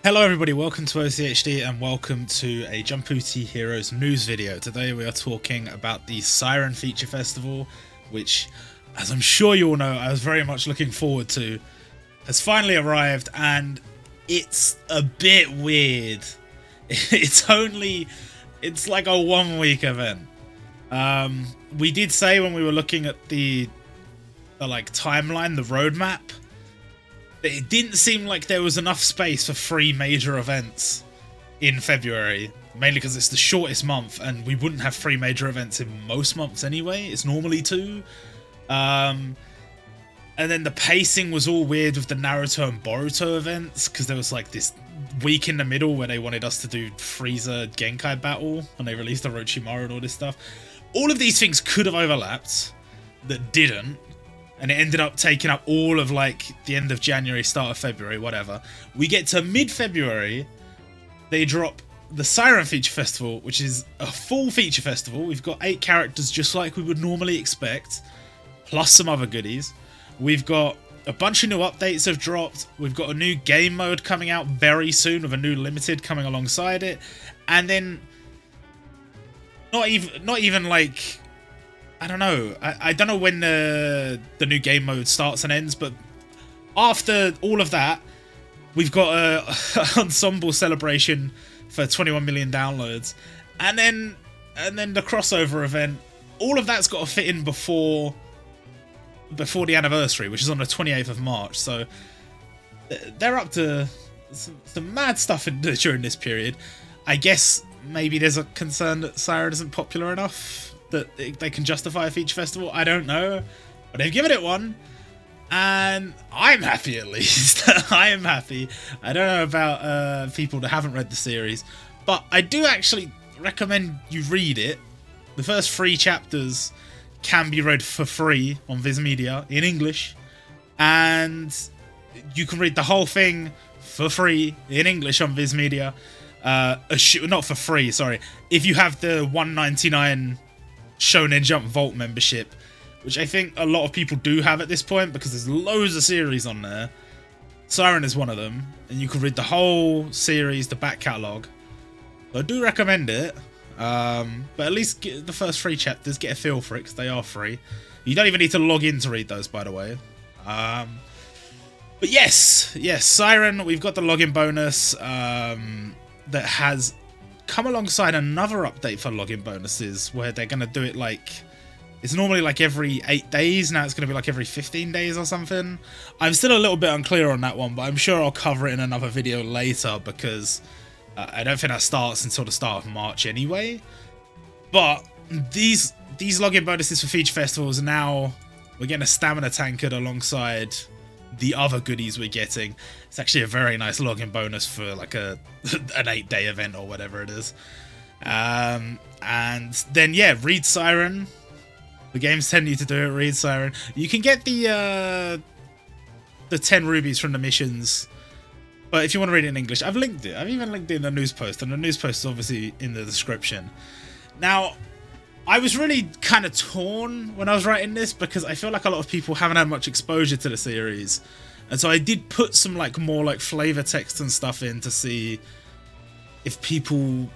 Hello everybody, welcome to OCHD and welcome to a Jumputi Heroes news video. Today we are talking about the Siren Feature Festival, which, as I'm sure you all know, I was very much looking forward to, has finally arrived, and it's a bit weird. It's like a 1 week event. We did say when we were looking at the timeline, the roadmap, it didn't seem like there was enough space for 3 major events in February, mainly because it's the shortest month and we wouldn't have 3 major events in most months anyway. It's normally 2. And then the pacing was all weird with the Naruto and Boruto events, because there was like this week in the middle where they wanted us to do Frieza Genkai battle and they released Orochimaru and all this stuff. All of these things could have overlapped that didn't. And it ended up taking up all of like the end of January, start of February, whatever. We get to mid-February, they drop the Siren Feature Festival, which is a full feature festival. We've got 8 characters just like we would normally expect, plus some other goodies. We've got a bunch of new updates have dropped. We've got a new game mode coming out very soon with a new limited coming alongside it. And then not even like, I don't know. I don't know when the new game mode starts and ends, but after all of that, we've got a ensemble celebration for 21 million downloads, and then the crossover event. All of that's got to fit in before the anniversary, which is on the 28th of March. So they're up to some mad stuff during this period. I guess maybe there's a concern that Siren isn't popular enough that they can justify a feature festival. I don't know, but they've given it one, and I'm happy at least. I am happy. I don't know about people that haven't read the series, but I do actually recommend you read it. The first 3 chapters can be read for free on Viz Media in English, and you can read the whole thing for free in English on Viz Media. Not for free, sorry. If you have the $1.99 Shonen Jump Vault membership, which I think a lot of people do have at this point because there's loads of series on there. Siren is one of them, and you can read the whole series, the back catalogue. So I do recommend it, but at least get the first 3 chapters, get a feel for it, because they are free. You don't even need to log in to read those, by the way. But yes, Siren, we've got the login bonus that has come alongside another update for login bonuses, where they're going to do it like, it's normally like every 8 days, now it's going to be like every 15 days or something. I'm still a little bit unclear on that one, but I'm sure I'll cover it in another video later, because I don't think that starts until the start of March anyway. But these login bonuses for feature festivals, now we're getting a stamina tankard alongside the other goodies we're getting. It's actually a very nice login bonus for like an 8-day event or whatever it is. And then yeah, read Siren. The game's telling you to do it. Read Siren. You can get the 10 rubies from the missions, but if you want to read it in English, I've linked it. I've even linked it in the news post, and the news post is obviously in the description. Now, I was really kind of torn when I was writing this, because I feel like a lot of people haven't had much exposure to the series, and so I did put some more flavor text and stuff in to see if people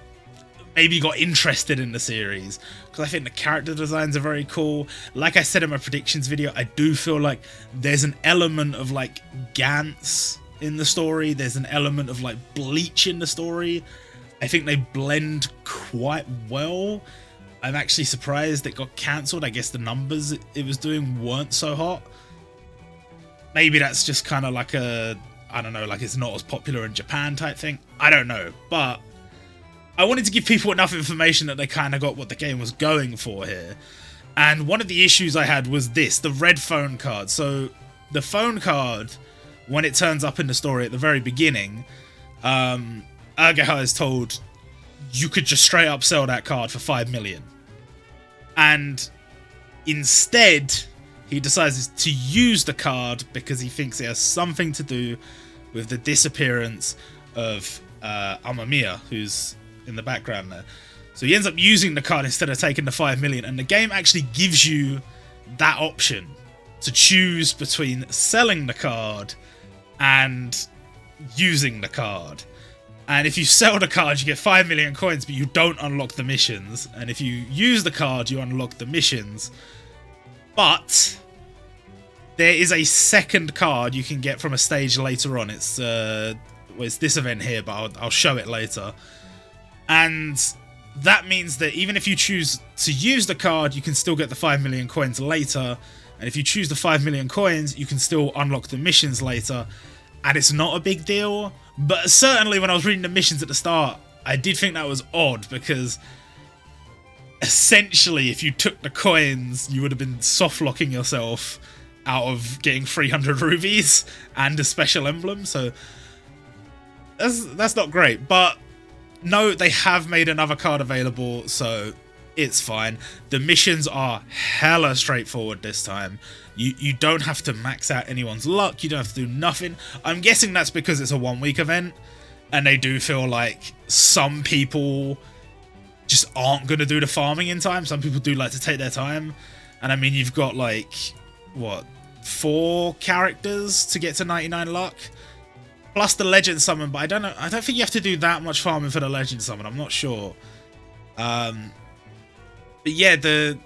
maybe got interested in the series, because I think the character designs are very cool. Like I said in my predictions video, I do feel like there's an element of like Gantz in the story. There's an element of like Bleach in the story. I think they blend quite well. I'm actually surprised it got cancelled. I guess the numbers it was doing weren't so hot. Maybe that's just kind of like I don't know, like it's not as popular in Japan type thing. I don't know. But I wanted to give people enough information that they kind of got what the game was going for here. And one of the issues I had was this, the red phone card. So the phone card, when it turns up in the story at the very beginning, Agaha is told you could just straight up sell that card for 5 million. And instead, he decides to use the card because he thinks it has something to do with the disappearance of Amamiya, who's in the background there. So he ends up using the card instead of taking the 5 million, and the game actually gives you that option to choose between selling the card and using the card. And if you sell the card, you get 5 million coins, but you don't unlock the missions. And if you use the card, you unlock the missions. But there is a second card you can get from a stage later on. It's this event here, but I'll show it later. And that means that even if you choose to use the card, you can still get the 5 million coins later. And if you choose the 5 million coins, you can still unlock the missions later. And it's not a big deal. But certainly when I was reading the missions at the start, I did think that was odd, because essentially if you took the coins, you would have been soft-locking yourself out of getting 300 rubies and a special emblem. So that's not great. But no, they have made another card available, so it's fine. The missions are hella straightforward this time. You don't have to max out anyone's luck. You don't have to do nothing. I'm guessing that's because it's a 1 week event, and they do feel like some people just aren't going to do the farming in time. Some people do like to take their time. And I mean, you've got like, what, 4 characters to get to 99 luck? Plus the legend summon, but I don't know. I don't think you have to do that much farming for the legend summon. I'm not sure. But yeah, it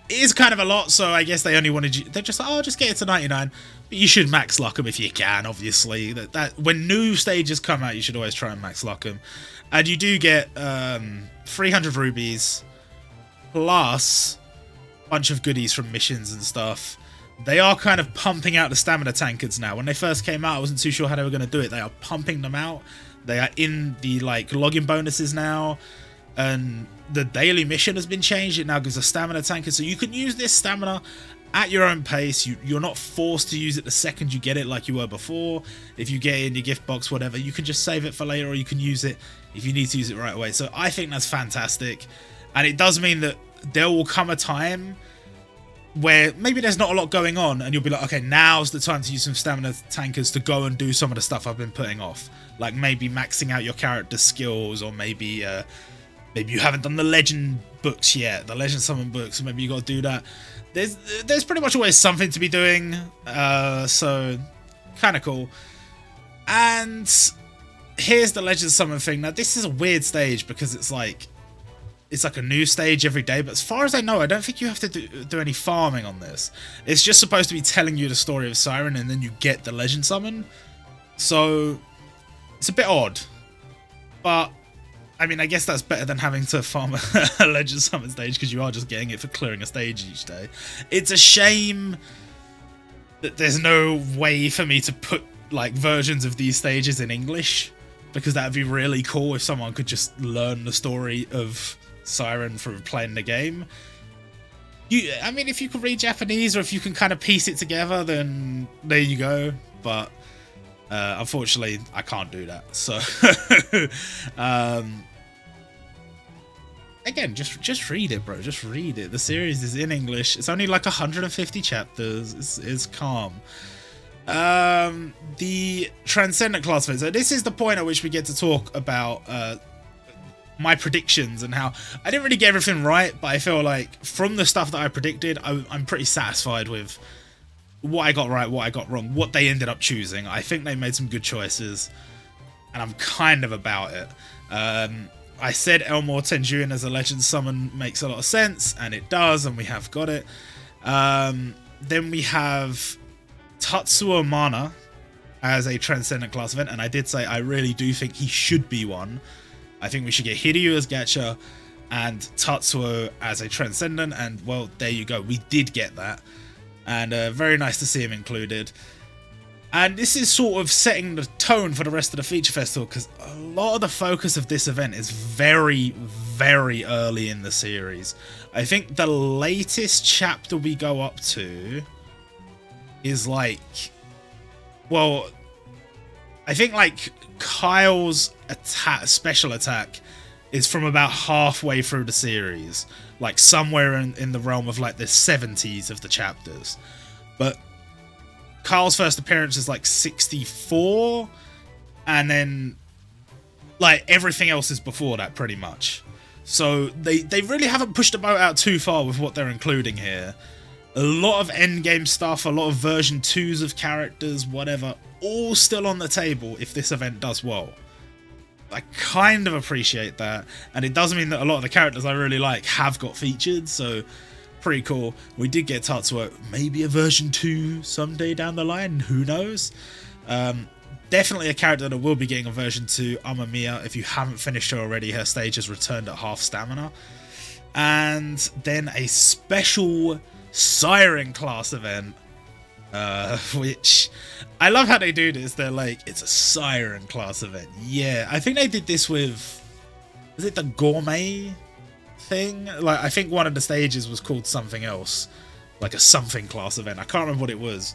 is kind of a lot, so I guess they only wanted you. They're just like, oh, just get it to 99. But you should max luck them if you can, obviously. That when new stages come out, you should always try and max luck them. And you do get 300 rubies plus a bunch of goodies from missions and stuff. They are kind of pumping out the stamina tankards now. When they first came out, I wasn't too sure how they were going to do it. They are pumping them out. They are in the like login bonuses now. And the daily mission has been changed. It now gives a stamina tankard. So you can use this stamina at your own pace. You're not forced to use it the second you get it like you were before. If you get it in your gift box, whatever, you can just save it for later, or you can use it if you need to use it right away. So I think that's fantastic. And it does mean that there will come a time where maybe there's not a lot going on, and you'll be like, okay, now's the time to use some stamina tankers to go and do some of the stuff I've been putting off. Like maybe maxing out your character's skills, or maybe you haven't done the legend books yet, the legend summon books, maybe you got to do that. There's pretty much always something to be doing, so kind of cool. And here's the legend summon thing. Now this is a weird stage because it's like a new stage every day, but as far as I know, I don't think you have to do any farming on this. It's just supposed to be telling you the story of Siren, and then you get the legend summon. So it's a bit odd, but I mean, I guess that's better than having to farm a legend summon stage, because you are just getting it for clearing a stage each day. It's a shame that there's no way for me to put like versions of these stages in English, because that would be really cool if someone could just learn the story of Siren from playing the game. I mean, if you can read Japanese, or if you can kind of piece it together, then there you go. But unfortunately, I can't do that. So again, just read it, bro. Just read it. The series is in English. It's only like 150 chapters. It's calm. The Transcendent class event. So this is the point at which we get to talk about my predictions and how I didn't really get everything right, but I feel like from the stuff that I predicted, I'm pretty satisfied with what I got right, what I got wrong, what they ended up choosing. I think they made some good choices, and I'm kind of about it. I said Elmore Tenjuen as a legend summon makes a lot of sense, and it does, and we have got it. Then we have Tatsuo Mana as a Transcendent class event, and I did say I really do think he should be one. I think we should get Hiryu as Gacha and Tatsuo as a Transcendent, and well, there you go. We did get that, and very nice to see him included. And this is sort of setting the tone for the rest of the Feature Festival, because a lot of the focus of this event is very, very early in the series. I think the latest chapter we go up to is like, well, I think like Kyle's special attack is from about halfway through the series, like somewhere in the realm of like the 70s of the chapters. But Kyle's first appearance is like 64, and then like everything else is before that pretty much. So they really haven't pushed the boat out too far with what they're including here. A lot of endgame stuff, a lot of version 2s of characters, whatever, all still on the table if this event does well. I kind of appreciate that, and it does mean that a lot of the characters I really like have got featured, so pretty cool. We did get Tatsuo, maybe a version 2 someday down the line, who knows. Definitely a character that will be getting a version 2, Amamiya. If you haven't finished her already, her stage has returned at half stamina. And then a special Siren class event, which I love how they do this. They're like, it's a Siren class event. Yeah, I think they did this with, is it the gourmet thing? Like, I think one of the stages was called something else, like a something class event. I can't remember what it was,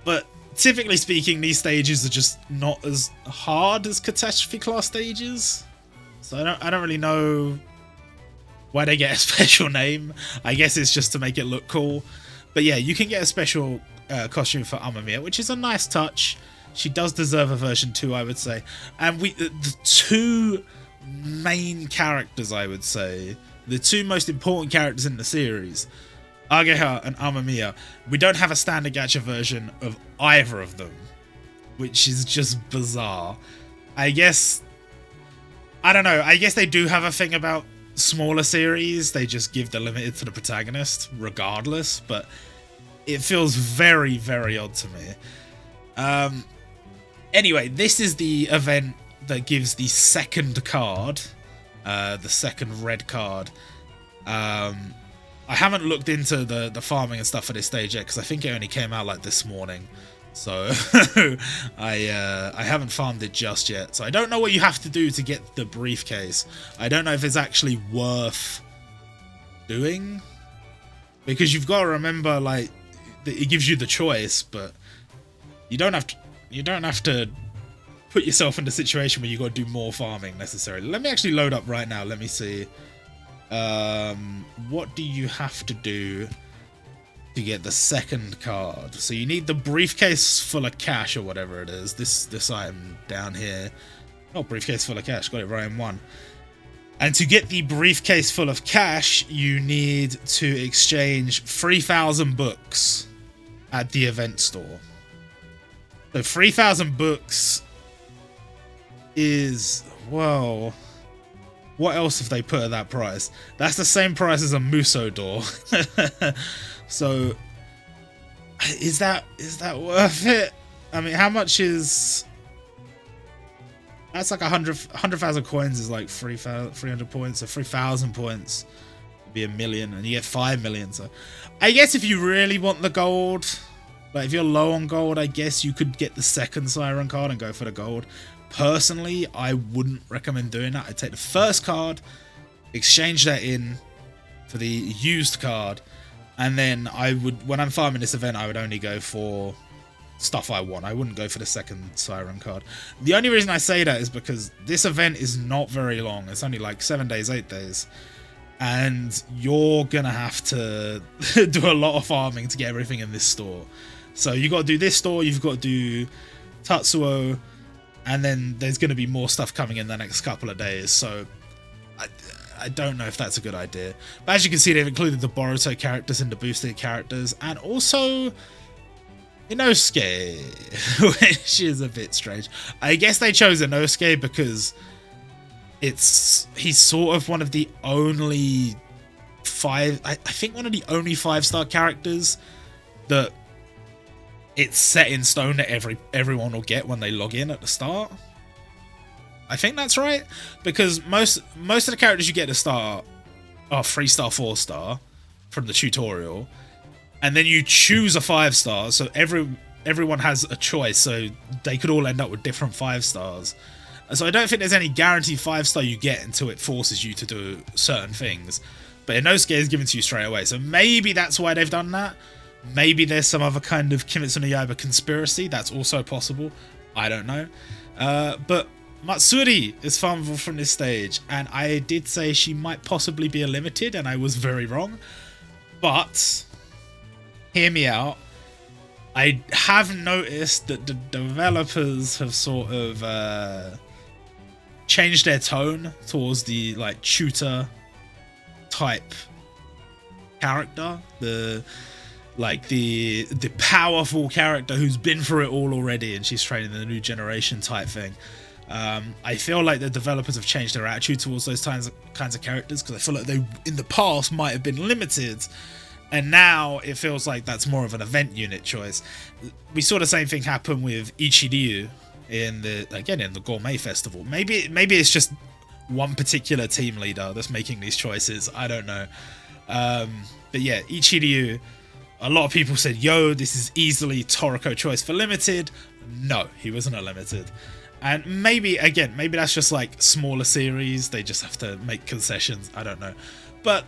but typically speaking, these stages are just not as hard as catastrophe class stages. So I don't really know why they get a special name. I guess it's just to make it look cool. But yeah, you can get a special costume for Amamiya, which is a nice touch. She does deserve a version 2, I would say. And the two main characters, I would say, the two most important characters in the series, Ageha and Amamiya, we don't have a standard gacha version of either of them, which is just bizarre. I guess, I don't know, I guess they do have a thing about smaller series. They just give the limited to the protagonist regardless, but it feels very, very odd to me. Anyway, this is the event that gives the second card, the second red card. I haven't looked into the farming and stuff at this stage yet, because I think it only came out like this morning, so I haven't farmed it just yet. So I don't know what you have to do to get the briefcase. I don't know if it's actually worth doing, because you've got to remember, like, it gives you the choice, but you don't have to put yourself in the situation where you got to do more farming necessarily. Let me actually load up right now. Let me see. What do you have to do to get the second card? So you need the briefcase full of cash or whatever it is. This item down here. Oh, briefcase full of cash. Got it right in one. And to get the briefcase full of cash, you need to exchange 3,000 books at the event store. So 3,000 books is, whoa. What else have they put at that price? That's the same price as a Muso door. So, is that worth it? I mean, how much is... That's like 100,000 coins is like 300 points, so 3,000 points would be 1 million, and you get 5 million. So, I guess if you really want the gold, like if you're low on gold, I guess you could get the second Siren card and go for the gold. Personally, I wouldn't recommend doing that. I'd take the first card, exchange that in for the used card, and then I would, when I'm farming this event, I would only go for stuff I want. I wouldn't go for the second Siren card. The only reason I say that is because this event is not very long. It's only like 7 days, 8 days. And you're gonna have to do a lot of farming to get everything in this store. So you got to do this store, you've got to do Tatsuo, and then there's going to be more stuff coming in the next couple of days, so I don't know if that's a good idea. But as you can see, they've included the Boruto characters and the boosted characters, and also Inosuke, which is a bit strange. I guess they chose Inosuke because he's sort of one of the only I think one of the only 5-star characters that it's set in stone that everyone will get when they log in at the start. I think that's right, because most of the characters you get at the start are 3-star, 4-star from the tutorial, and then you choose a 5-star, so everyone has a choice, so they could all end up with different 5-stars. And so I don't think there's any guaranteed 5-star you get until it forces you to do certain things. But Inosuke is given to you straight away, so maybe that's why they've done that. Maybe there's some other kind of Kimetsu no Yaiba conspiracy. That's also possible. I don't know. But Matsuri is farmable from this stage, and I did say she might possibly be a limited, and I was very wrong. But, hear me out. I have noticed that the developers have sort of changed their tone towards the like tutor type character. The powerful character who's been through it all already and she's training the new generation type thing. I feel like the developers have changed their attitude towards those kinds of characters, because I feel like they in the past might have been limited, and now it feels like that's more of an event unit choice. We saw the same thing happen with Ichiryu in the Gourmet Festival. Maybe it's just one particular team leader that's making these choices. I don't know. But yeah, Ichiryu, a lot of people said, yo, this is easily Toriko choice for limited. No, he wasn't a limited. And maybe that's just like smaller series. They just have to make concessions. I don't know. But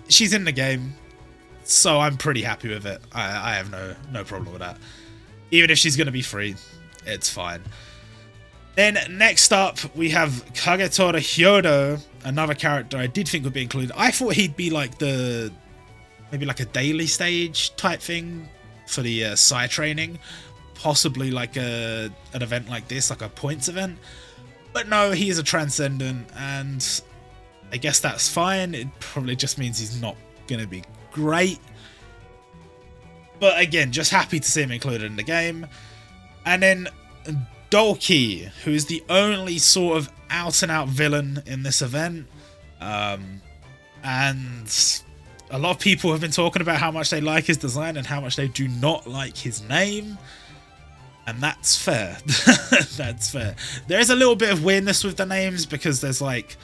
she's in the game, so I'm pretty happy with it. I have no problem with that. Even if she's going to be free, it's fine. Then next up, we have Kagetora Yodo, another character I did think would be included. I thought he'd be like maybe like a daily stage type thing for the Psy training. Possibly like an event like this, like a points event. But no, he is a Transcendent, and I guess that's fine. It probably just means he's not going to be great. But again, just happy to see him included in the game. And then Dolkey, who is the only sort of out-and-out villain in this event. And a lot of people have been talking about how much they like his design and how much they do not like his name. And that's fair. That's fair. There is a little bit of weirdness with the names, because there's like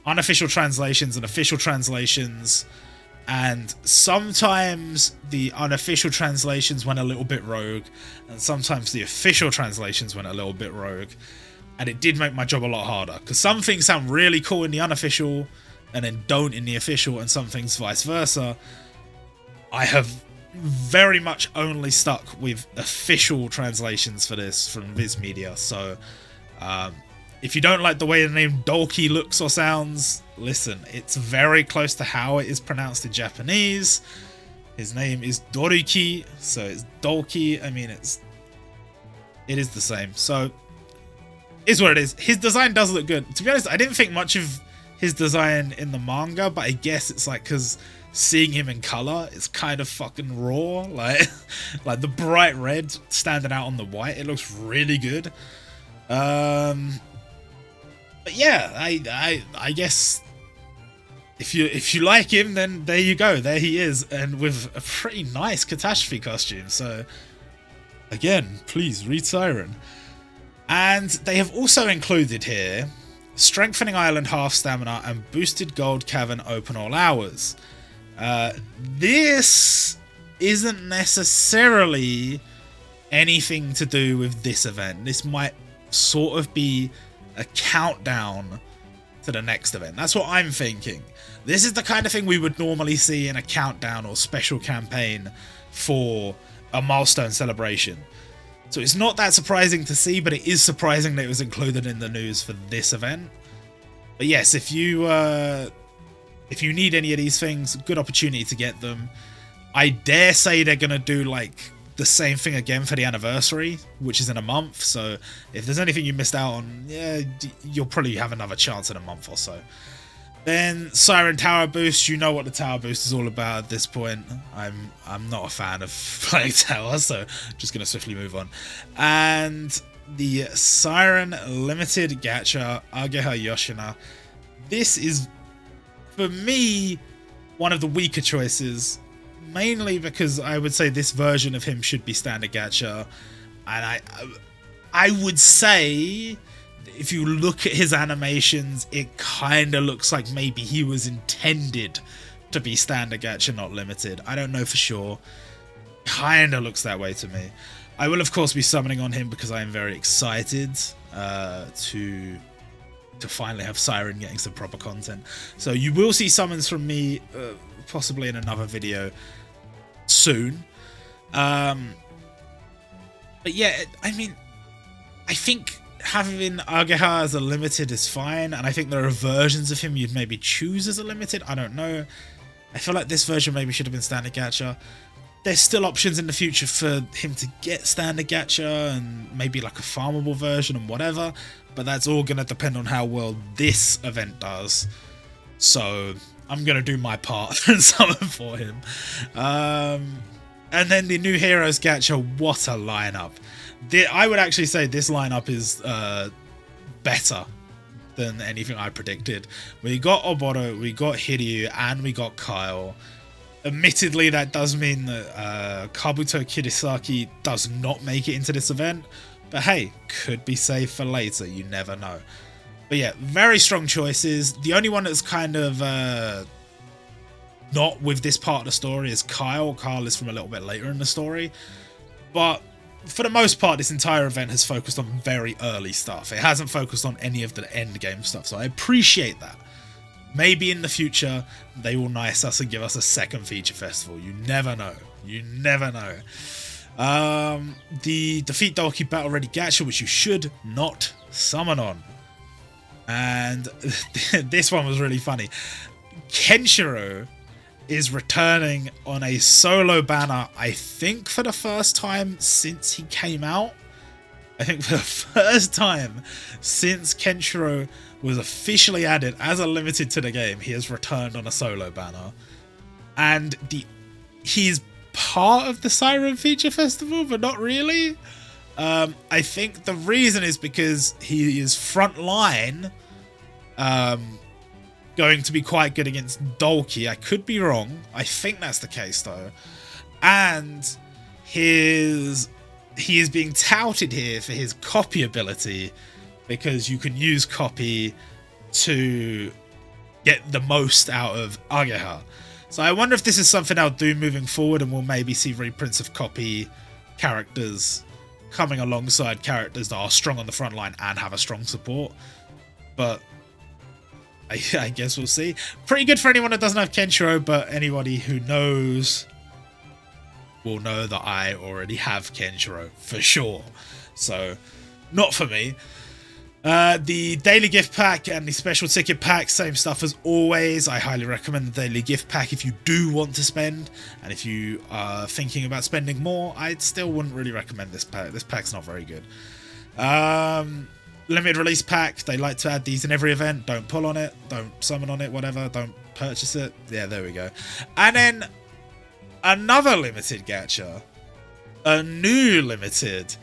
unofficial translations and official translations. And sometimes the unofficial translations went a little bit rogue, and sometimes the official translations went a little bit rogue. And it did make my job a lot harder, because some things sound really cool in the unofficial and then don't in the official, and some things vice versa. I have very much only stuck with official translations for this from Viz Media, so if you don't like the way the name Dolkey looks or sounds, listen, it's very close to how it is pronounced in Japanese. His name is Doriki, so it's Dolkey. I mean, it is the same, so is what it is. His design does look good. To be honest, I didn't think much of his design in the manga, but I guess it's like because seeing him in color, it's kind of fucking raw. Like the bright red standing out on the white, it looks really good. But yeah, I guess if you like him, then there you go, there he is, and with a pretty nice catastrophe costume. So again, please read Siren. And they have also included here Strengthening Island half stamina and Boosted Gold Cavern open all hours. This isn't necessarily anything to do with this event. This might sort of be a countdown to the next event. That's what I'm thinking. This is the kind of thing we would normally see in a countdown or special campaign for a milestone celebration. So it's not that surprising to see, but it is surprising that it was included in the news for this event. But yes, if you need any of these things, good opportunity to get them. I dare say they're going to do like the same thing again for the anniversary, which is in a month. So if there's anything you missed out on, yeah, you'll probably have another chance in a month or so. Then Siren Tower Boost, you know what the Tower Boost is all about at this point. I'm not a fan of playing Tower, so just going to swiftly move on. And the Siren Limited Gacha Ageha Yoshina. This is, for me, one of the weaker choices, mainly because I would say this version of him should be standard gacha, and I would say if you look at his animations, it kind of looks like maybe he was intended to be standard gacha, not limited. I don't know for sure. Kind of looks that way to me. I will of course be summoning on him because I am very excited to finally have Siren getting some proper content. So you will see summons from me possibly in another video soon. But yeah, I mean, I think having Ageha as a limited is fine, and I think there are versions of him you'd maybe choose as a limited. I don't know. I feel like this version maybe should have been standard gacha. There's still options in the future for him to get standard gacha and maybe like a farmable version and whatever, but that's all going to depend on how well this event does. So I'm going to do my part and summon for him. And then the new Heroes gacha, what a lineup. I would actually say this lineup is better than anything I predicted. We got Oboro, we got Hiryu, and we got Kyle. Admittedly, that does mean that Kabuto Kirisaki does not make it into this event, but hey, could be saved for later, you never know. But yeah, very strong choices. The only one that's kind of not with this part of the story is Kyle. Kyle is from a little bit later in the story, but for the most part, this entire event has focused on very early stuff. It hasn't focused on any of the end game stuff, so I appreciate that. Maybe in the future, they will nice us and give us a second feature festival. You never know. You never know. The Defeat Dolkey Battle Ready Gacha, which you should not summon on. And this one was really funny. Kenshiro is returning on a solo banner, I think for the first time since he came out. I think for the first time since Kenshiro was officially added as a limited to the game, he has returned on a solo banner. And he's part of the Siren Feature Festival, but not really. I think the reason is because he is frontline, going to be quite good against Dolkey. I could be wrong. I think that's the case though. And he is being touted here for his copy ability, because you can use copy to get the most out of Ageha. So I wonder if this is something I'll do moving forward, and we'll maybe see reprints of copy characters coming alongside characters that are strong on the front line and have a strong support. But I guess we'll see. Pretty good for anyone that doesn't have Kenshiro, but anybody who knows will know that I already have Kenshiro for sure. So not for me. The daily gift pack and the special ticket pack, same stuff as always. I highly recommend the daily gift pack if you do want to spend, and if you are thinking about spending more, I still wouldn't really recommend this pack. This pack's not very good. Limited release pack, they like to add these in every event. Don't pull on it, don't summon on it, whatever, don't purchase it. Yeah, there we go. And then another limited gacha, a new limited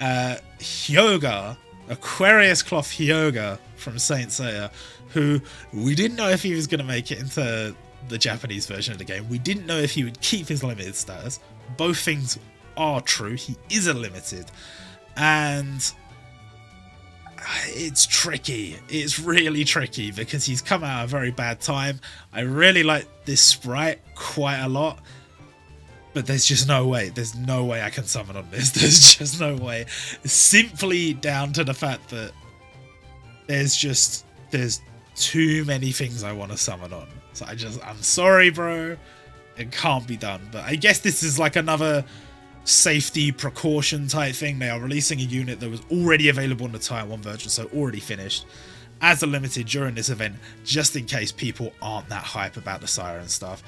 Hyuga, Aquarius Cloth Hyuga from Saint Seiya, who we didn't know if he was going to make it into the Japanese version of the game. We didn't know if he would keep his limited status. Both things are true. He is a limited, and it's tricky. It's really tricky because he's come out at a very bad time. I really like this sprite quite a lot, but there's just no way. There's no way I can summon on this. There's just no way. Simply down to the fact that there's too many things I want to summon on. So I'm sorry, bro. It can't be done. But I guess this is like another safety precaution type thing. They are releasing a unit that was already available in the Tier 1 version, so already finished, as a limited during this event, just in case people aren't that hype about the Siren stuff.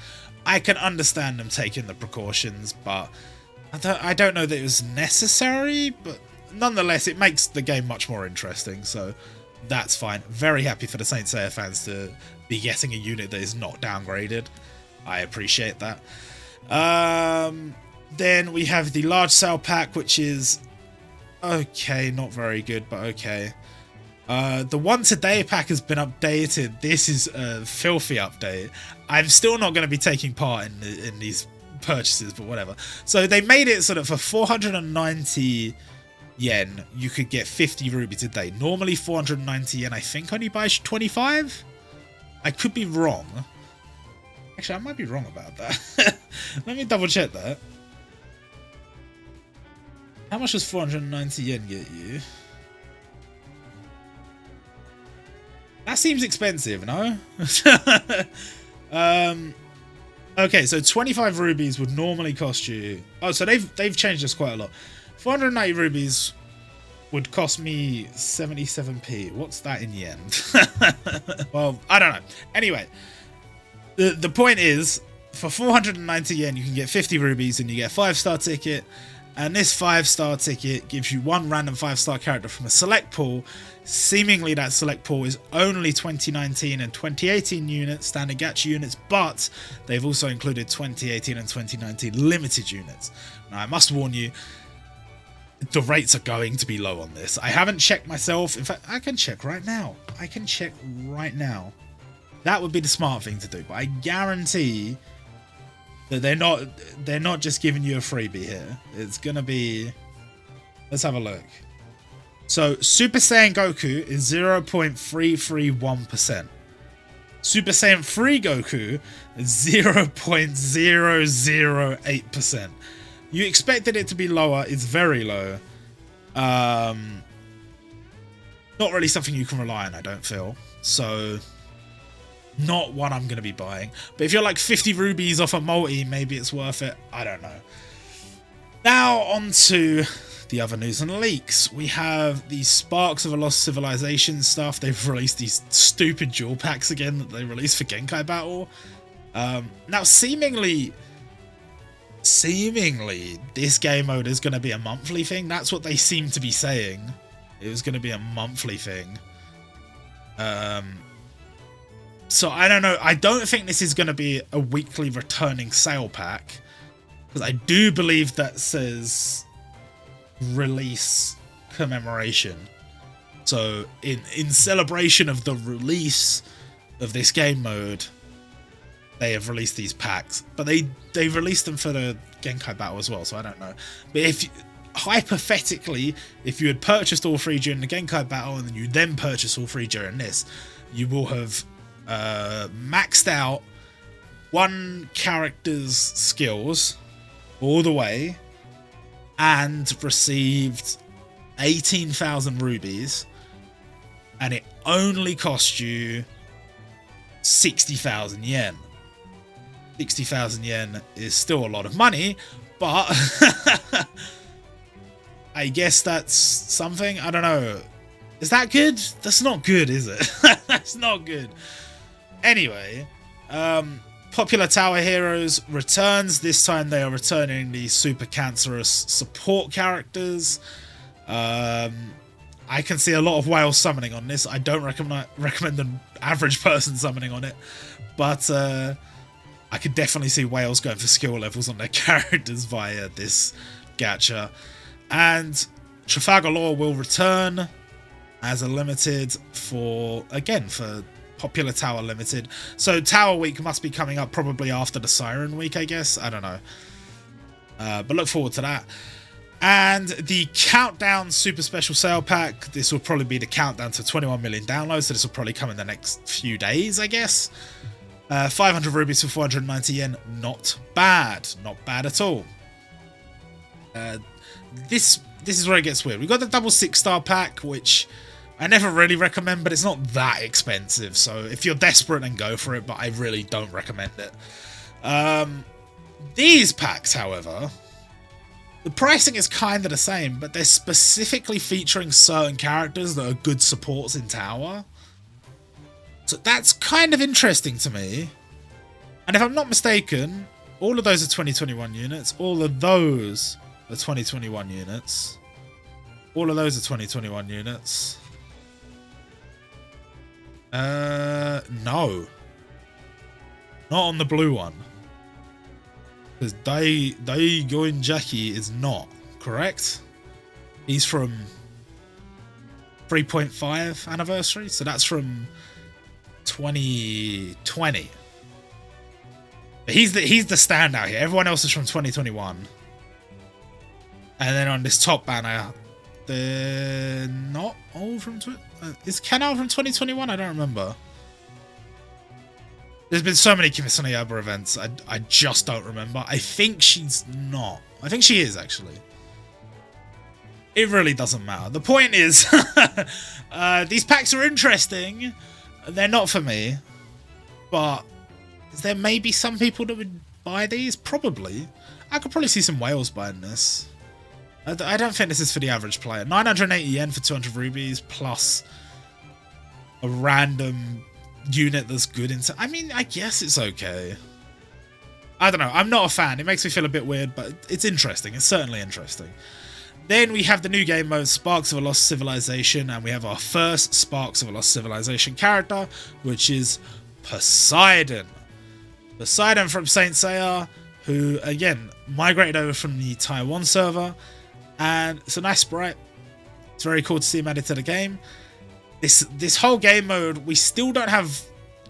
I can understand them taking the precautions, but I don't know that it was necessary, but nonetheless, it makes the game much more interesting, so that's fine. Very happy for the Saint Seiya fans to be getting a unit that is not downgraded. I appreciate that. Then we have the large sale pack, which is okay, not very good, but okay. The one today pack has been updated. This is a filthy update. I'm still not going to be taking part in these purchases, but whatever. So they made it so that for 490 yen, you could get 50 rubies a day. Normally 490 yen, I think, only buys 25? I could be wrong. Actually, I might be wrong about that. Let me double check that. How much does 490 yen get you? That seems expensive, no? Okay, so 25 rubies would normally cost you... Oh, so they've changed this quite a lot. 490 rubies would cost me 77p. What's that in yen? Well, I don't know. Anyway, the point is, for 490 yen, you can get 50 rubies and you get a 5-star ticket. And this 5-star ticket gives you one random 5-star character from a select pool. Seemingly that select pool is only 2019 and 2018 units, standard gacha units, but they've also included 2018 and 2019 limited units. Now I must warn you, the rates are going to be low on this. I haven't checked myself. In fact, I can check right now. That would be the smart thing to do, but I guarantee that they're not just giving you a freebie here. It's gonna be, let's have a look. So Super Saiyan Goku is 0.331%. Super Saiyan 3 Goku is 0.008%. You expected it to be lower, it's very low. Not really something you can rely on, I don't feel. So not one I'm going to be buying. But if you're like 50 rubies off a multi, maybe it's worth it. I don't know. Now on to the other news and leaks. We have the Sparks of a Lost Civilization stuff. They've released these stupid dual packs again that they released for Genkai Battle. Now seemingly this game mode is going to be a monthly thing. That's what they seem to be saying. It was going to be a monthly thing. So I don't know. I don't think this is going to be a weekly returning sale pack, because I do believe that says release commemoration. So in celebration of the release of this game mode, they have released these packs, but they released them for the Genkai Battle as well, so I don't know. But if hypothetically, if you had purchased all three during the Genkai Battle and then you then purchase all three during this, you will have maxed out one character's skills all the way and received 18,000 rubies, and it only cost you 60,000 yen. 60,000 yen is still a lot of money, but I guess that's something. I don't know. Is that good? That's not good, is it? That's not good. Anyway, Popular Tower Heroes returns. This time they are returning the super cancerous support characters. I can see a lot of whale summoning on this. I don't recommend an average person summoning on it, but I could definitely see whales going for skill levels on their characters via this gacha. And Trafalgar Law will return as a limited for Popular Tower Limited. So Tower Week must be coming up probably after the Siren Week, I guess. I don't know. But look forward to that. And the Countdown Super Special Sale Pack. This will probably be the countdown to 21 million downloads. So this will probably come in the next few days, I guess. 500 rubies for 490 yen. Not bad. Not bad at all. This is where it gets weird. We've got the double 6-star pack, which I never really recommend, but it's not that expensive. So if you're desperate, then go for it, but I really don't recommend it. These packs, however, the pricing is kind of the same, but they're specifically featuring certain characters that are good supports in Tower. So that's kind of interesting to me. And if I'm not mistaken, all of those are 2021 units. All of those are 2021 units. All of those are 2021 units. No. Not on the blue one. Because Daigoin Jackie is not, correct? He's from 3.5 anniversary, so that's from 2020. But he's the standout here. Everyone else is from 2021. And then on this top banner, they're not all from... is Kenal from 2021? I don't remember. There's been so many Kimetsu no Yaiba events, I just don't remember. I think she's not. I think she is, actually. It really doesn't matter. The point is, these packs are interesting. They're not for me. But is there maybe some people that would buy these? Probably. I could probably see some whales buying this. I don't think this is for the average player. 980 yen for 200 rubies plus a random unit that's good inside. I mean, I guess it's okay. I don't know. I'm not a fan. It makes me feel a bit weird, but it's interesting. It's certainly interesting. Then we have the new game mode, Sparks of a Lost Civilization, and we have our first Sparks of a Lost Civilization character, which is Poseidon. Poseidon from Saint Seiya, who, again, migrated over from the Taiwan server, and it's a nice sprite. It's very cool to see him added to the game. This whole game mode, we still don't have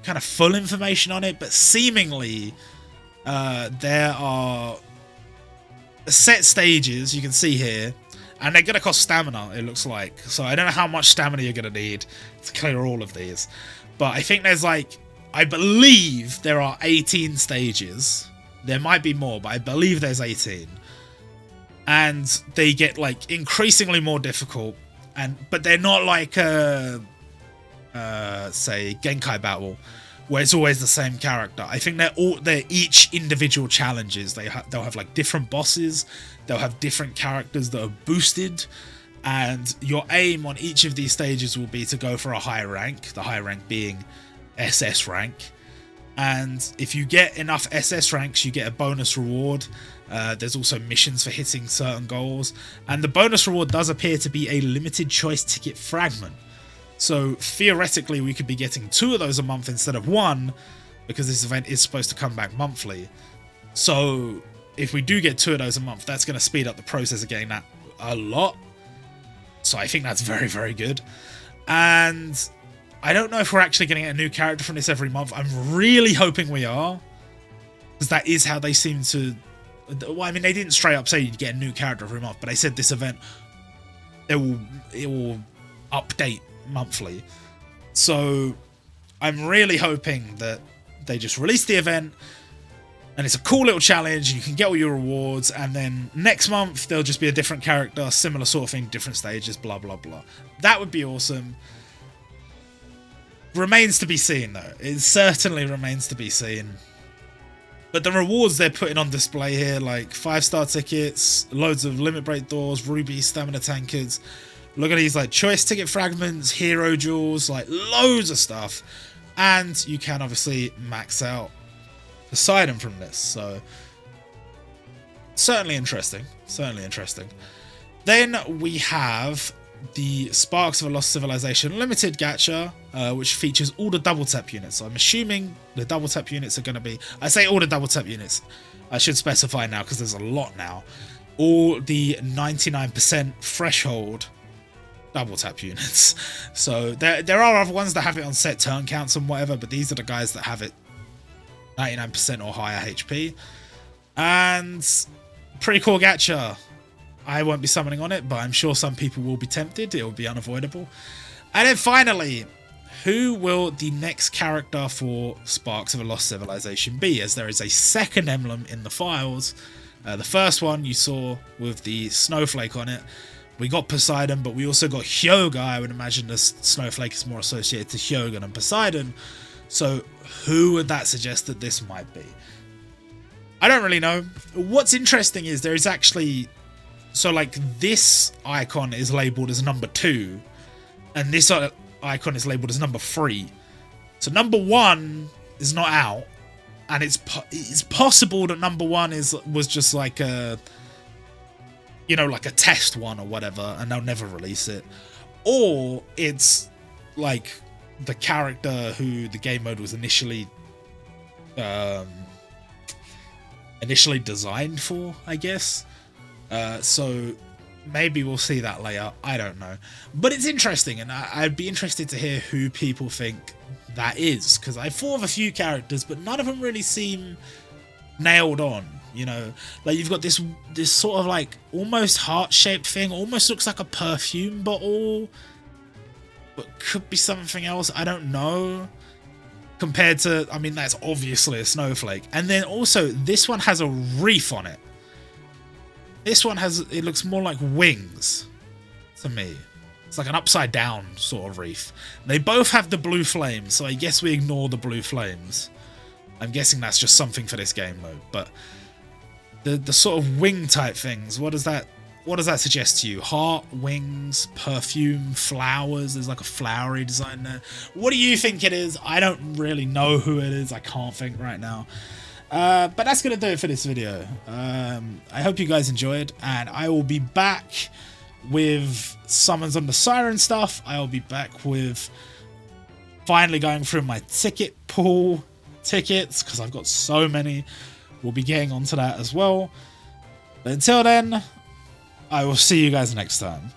kind of full information on it, but seemingly there are set stages you can see here, and they're going to cost stamina, it looks like. So I don't know how much stamina you're going to need to clear all of these, but I think there's like, I believe there are 18 stages. There might be more, but I believe there's 18. And they get like increasingly more difficult, but they're not like say Genkai Battle, where it's always the same character. I think they're each individual challenges. They'll have like different bosses. They'll have different characters that are boosted, and your aim on each of these stages will be to go for a high rank. The high rank being SS rank. And if you get enough SS ranks, you get a bonus reward. There's also missions for hitting certain goals, and the bonus reward does appear to be a limited choice ticket fragment. So theoretically we could be getting 2 of those a month instead of 1, because this event is supposed to come back monthly. So if we do get 2 of those a month, that's going to speed up the process of getting that a lot. So I think that's very, very good. And I don't know if we're actually getting a new character from this every month. I'm really hoping we are, because that is how they seem to... Well, I mean, they didn't straight up say you'd get a new character every month, but they said this event, it will update monthly. So I'm really hoping that they just release the event, and it's a cool little challenge, you can get all your rewards, and then next month there'll just be a different character, similar sort of thing, different stages, blah, blah, blah. That would be awesome. Remains to be seen, though. It certainly remains to be seen. But the rewards they're putting on display here, like 5-star tickets, loads of limit break doors, ruby stamina tankards. Look at these like choice ticket fragments, hero jewels, like loads of stuff. And you can obviously max out Siren from this. So certainly interesting. Certainly interesting. Then we have the Sparks of a Lost Civilization limited gacha, which features all the double tap units. So I'm assuming the double tap units are going to be... I say all the double tap units. I should specify now because there's a lot now. All the 99% threshold double tap units. So there are other ones that have it on set turn counts and whatever, but these are the guys that have it 99% or higher HP. And pretty cool gacha. I won't be summoning on it, but I'm sure some people will be tempted. It will be unavoidable. And then finally, who will the next character for Sparks of a Lost Civilization be? As there is a second emblem in the files. The first one you saw with the snowflake on it. We got Poseidon, but we also got Hyoga. I would imagine the snowflake is more associated to Hyoga than Poseidon. So who would that suggest that this might be? I don't really know. What's interesting is there is actually... So, like, this icon is labelled as number 2, and this icon is labelled as number 3. So, number 1 is not out, and it's possible that number 1 was just like a, you know, like a test one or whatever, and they'll never release it. Or it's like the character who the game mode was initially designed for, I guess. So maybe we'll see that later. I don't know. But it's interesting, and I'd be interested to hear who people think that is, because I thought of a few characters, but none of them really seem nailed on. You know, like you've got this sort of like almost heart-shaped thing, almost looks like a perfume bottle, but could be something else. I don't know. Compared to, I mean, that's obviously a snowflake. And then also, this one has a reef on it. This one it looks more like wings to me. It's like an upside down sort of reef. They both have the blue flames, so I guess we ignore the blue flames. I'm guessing that's just something for this game mode, but the sort of wing type things, what does that suggest to you? Heart, wings, perfume, flowers. There's like a flowery design there. What do you think it is? I don't really know who it is. I can't think right now. But that's going to do it for this video. I hope you guys enjoyed, and I will be back with summons on the Siren stuff. I will be back with finally going through my ticket pool tickets, because I've got so many. We'll be getting onto that as well. But until then, I will see you guys next time.